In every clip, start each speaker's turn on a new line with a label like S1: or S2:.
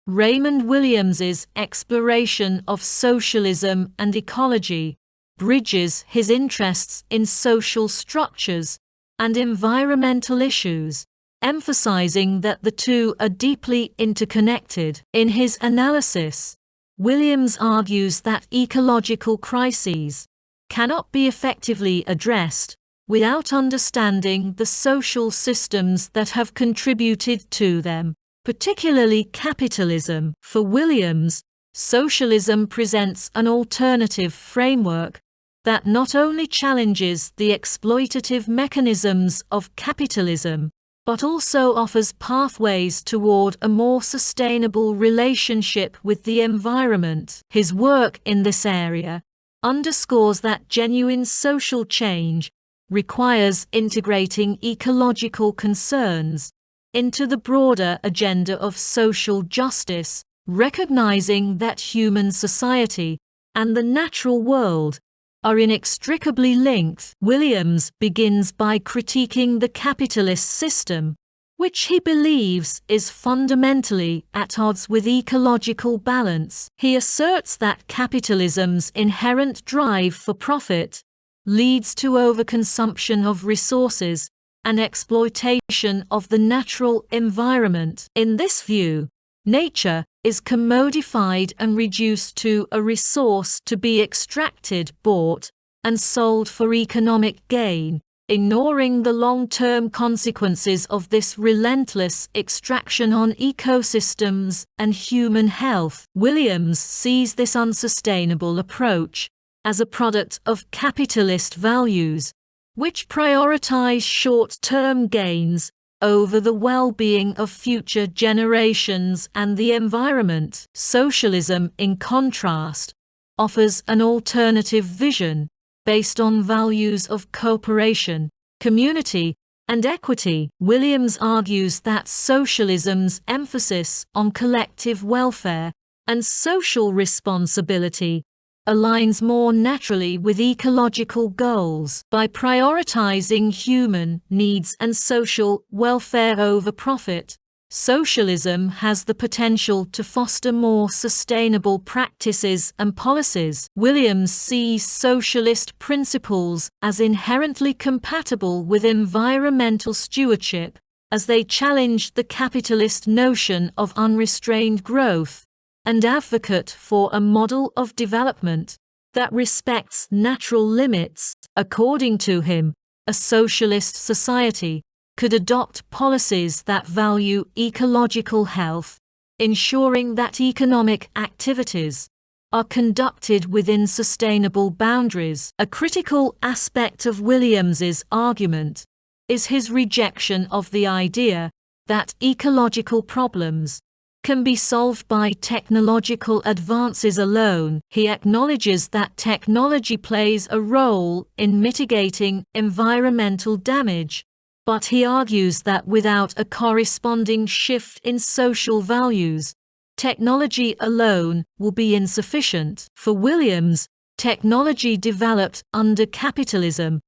S1: Raymond Williams's exploration of socialism and ecology bridges his interests in social structures and environmental issues, emphasizing that the two are deeply interconnected. In his analysis, Williams argues that ecological crises cannot be effectively addressed without understanding the social systems that have contributed to them, particularly capitalism. For Williams, socialism presents an alternative framework that not only challenges the exploitative mechanisms of capitalism, but also offers pathways toward a more sustainable relationship with the environment. His work in this area underscores that genuine social change requires integrating ecological concerns into the broader agenda of social justice, recognizing that human society and the natural world are inextricably linked. Williams begins by critiquing the capitalist system, which he believes is fundamentally at odds with ecological balance. He asserts that capitalism's inherent drive for profit leads to overconsumption of resources and exploitation of the natural environment. In this view, nature is commodified and reduced to a resource to be extracted, bought, and sold for economic gain, ignoring the long-term consequences of this relentless extraction on ecosystems and human health. Williams sees this unsustainable approach as a product of capitalist values, which prioritize short-term gains over the well-being of future generations and the environment. Socialism, in contrast, offers an alternative vision based on values of cooperation, community, and equity. Williams argues that socialism's emphasis on collective welfare and social responsibility aligns more naturally with ecological goals. By prioritizing human needs and social welfare over profit, socialism has the potential to foster more sustainable practices and policies. Williams sees socialist principles as inherently compatible with environmental stewardship, as they challenge the capitalist notion of unrestrained growth and advocate for a model of development that respects natural limits. According to him, a socialist society could adopt policies that value ecological health, ensuring that economic activities are conducted within sustainable boundaries. A critical aspect of Williams's argument is his rejection of the idea that ecological problems can be solved by technological advances alone. He acknowledges that technology plays a role in mitigating environmental damage, but he argues that without a corresponding shift in social values, technology alone will be insufficient. For Williams, technology developed under capitalism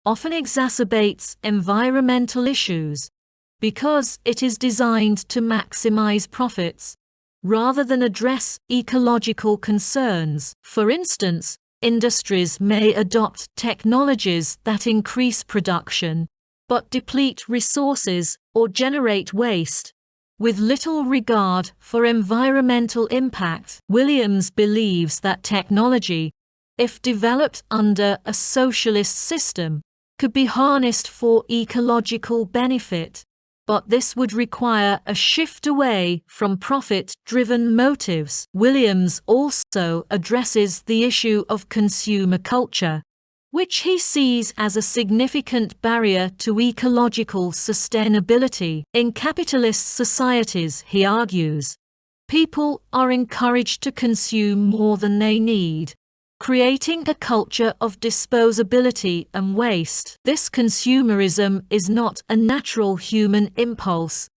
S1: often exacerbates environmental issues because it is designed to maximize profits rather than address ecological concerns. For instance, industries may adopt technologies that increase production but deplete resources or generate waste, with little regard for environmental impact. Williams believes that technology, if developed under a socialist system, could be harnessed for ecological benefit, but this would require a shift away from profit-driven motives. Williams also addresses the issue of consumer culture, which he sees as a significant barrier to ecological sustainability. In capitalist societies, he argues, people are encouraged to consume more than they need, creating a culture of disposability and waste. This consumerism is not a natural human impulse,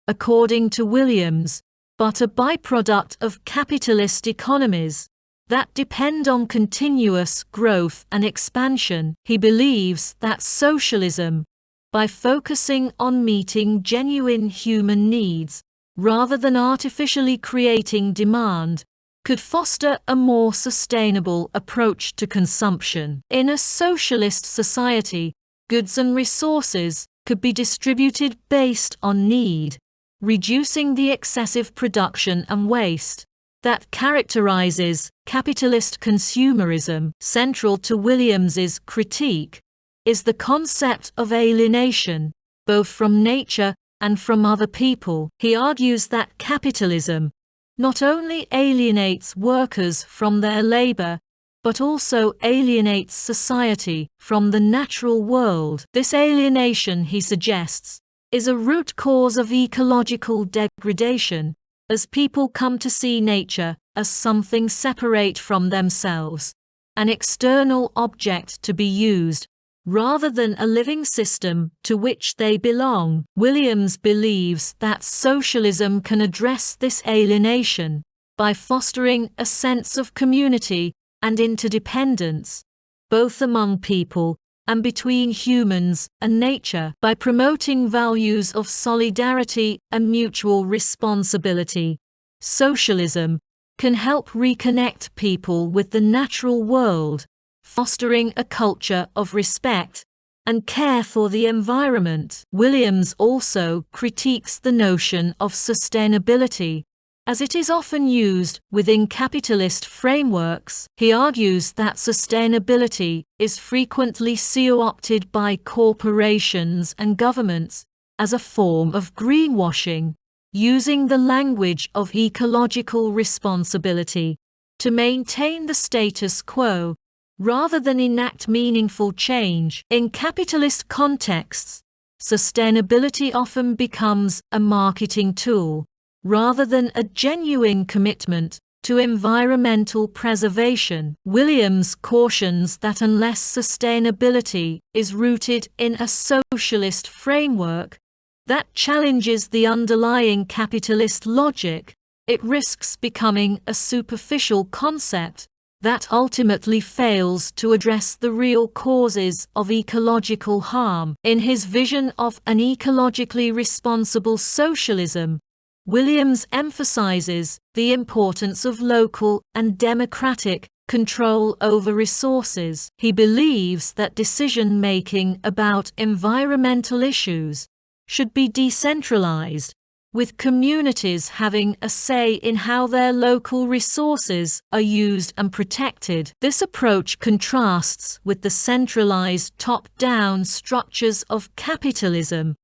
S1: according to Williams, but a byproduct of capitalist economies that depend on continuous growth and expansion. He believes that socialism, by focusing on meeting genuine human needs, rather than artificially creating demand, could foster a more sustainable approach to consumption. In a socialist society, goods and resources could be distributed based on need, reducing the excessive production and waste that characterizes capitalist consumerism. Central to Williams's critique is the concept of alienation, both from nature and from other people. He argues that capitalism not only alienates workers from their labor, but also alienates society from the natural world. This alienation, he suggests, is a root cause of ecological degradation, as people come to see nature as something separate from themselves, an external object to be used, rather than a living system to which they belong. Williams believes that socialism can address this alienation by fostering a sense of community and interdependence, both among people and between humans and nature, by promoting values of solidarity and mutual responsibility. Socialism can help reconnect people with the natural world, fostering a culture of respect and care for the environment. Williams also critiques the notion of sustainability, as it is often used within capitalist frameworks. He argues that sustainability is frequently co-opted by corporations and governments as a form of greenwashing, using the language of ecological responsibility to maintain the status quo rather than enact meaningful change. In capitalist contexts, sustainability often becomes a marketing tool, rather than a genuine commitment to environmental preservation. Williams cautions that unless sustainability is rooted in a socialist framework that challenges the underlying capitalist logic, it risks becoming a superficial concept that ultimately fails to address the real causes of ecological harm. In his vision of an ecologically responsible socialism, Williams emphasizes the importance of local and democratic control over resources. He believes that decision-making about environmental issues should be decentralized, with communities having a say in how their local resources are used and protected. This approach contrasts with the centralized top-down structures of capitalism,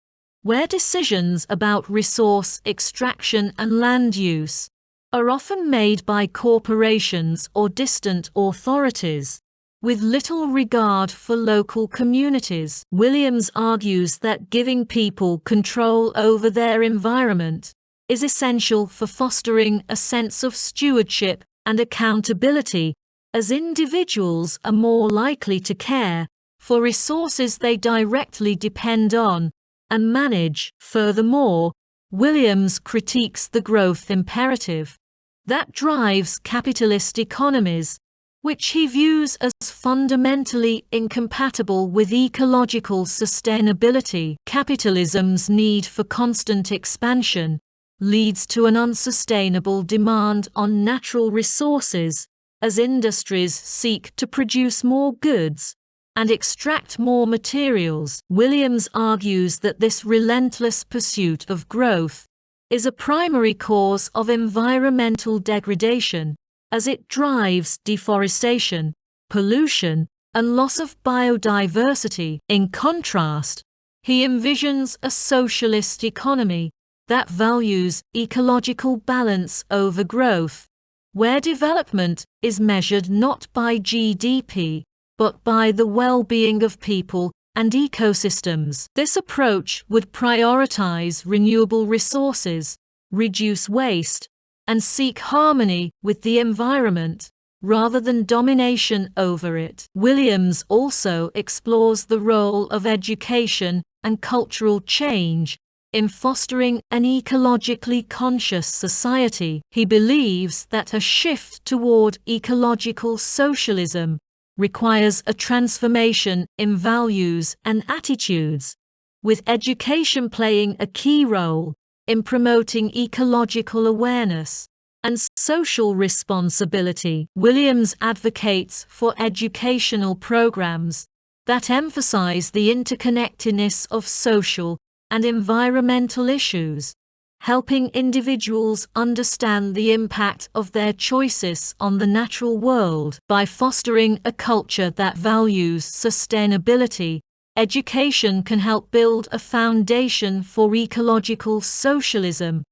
S1: where decisions about resource extraction and land use are often made by corporations or distant authorities, with little regard for local communities. Williams argues that giving people control over their environment is essential for fostering a sense of stewardship and accountability, as individuals are more likely to care for resources they directly depend on and manage. Furthermore, Williams critiques the growth imperative that drives capitalist economies, which he views as fundamentally incompatible with ecological sustainability. Capitalism's need for constant expansion leads to an unsustainable demand on natural resources, as industries seek to produce more goods and extract more materials. Williams argues that this relentless pursuit of growth is a primary cause of environmental degradation, as it drives deforestation, pollution, and loss of biodiversity. In contrast, he envisions a socialist economy that values ecological balance over growth, where development is measured not by GDP, but by the well-being of people and ecosystems. This approach would prioritize renewable resources, reduce waste, and seek harmony with the environment, rather than domination over it. Williams also explores the role of education and cultural change in fostering an ecologically conscious society. He believes that a shift toward ecological socialism requires a transformation in values and attitudes, with education playing a key role in promoting ecological awareness and social responsibility. Williams advocates for educational programs that emphasize the interconnectedness of social and environmental issues, helping individuals understand the impact of their choices on the natural world. By fostering a culture that values sustainability, education can help build a foundation for ecological socialism,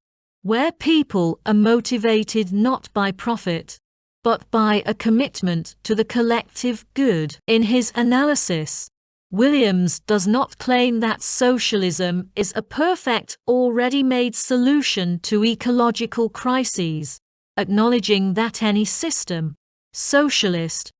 S1: where people are motivated not by profit, but by a commitment to the collective good. In his analysis, Williams does not claim that socialism is a perfect or ready-made solution to ecological crises, acknowledging that any system, socialist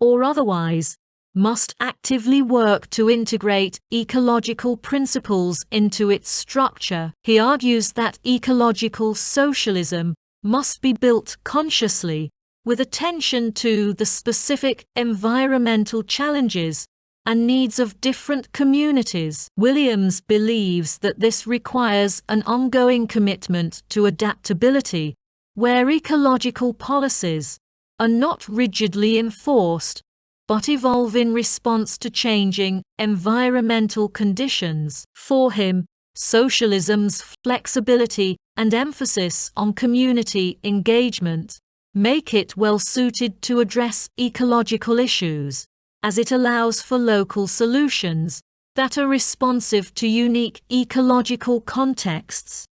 S1: or otherwise, must actively work to integrate ecological principles into its structure. He argues that ecological socialism must be built consciously, with attention to the specific environmental challenges and needs of different communities. Williams believes that this requires an ongoing commitment to adaptability, where ecological policies are not rigidly enforced, but evolve in response to changing environmental conditions. For him, socialism's flexibility and emphasis on community engagement make it well suited to address ecological issues, as it allows for local solutions that are responsive to unique ecological contexts.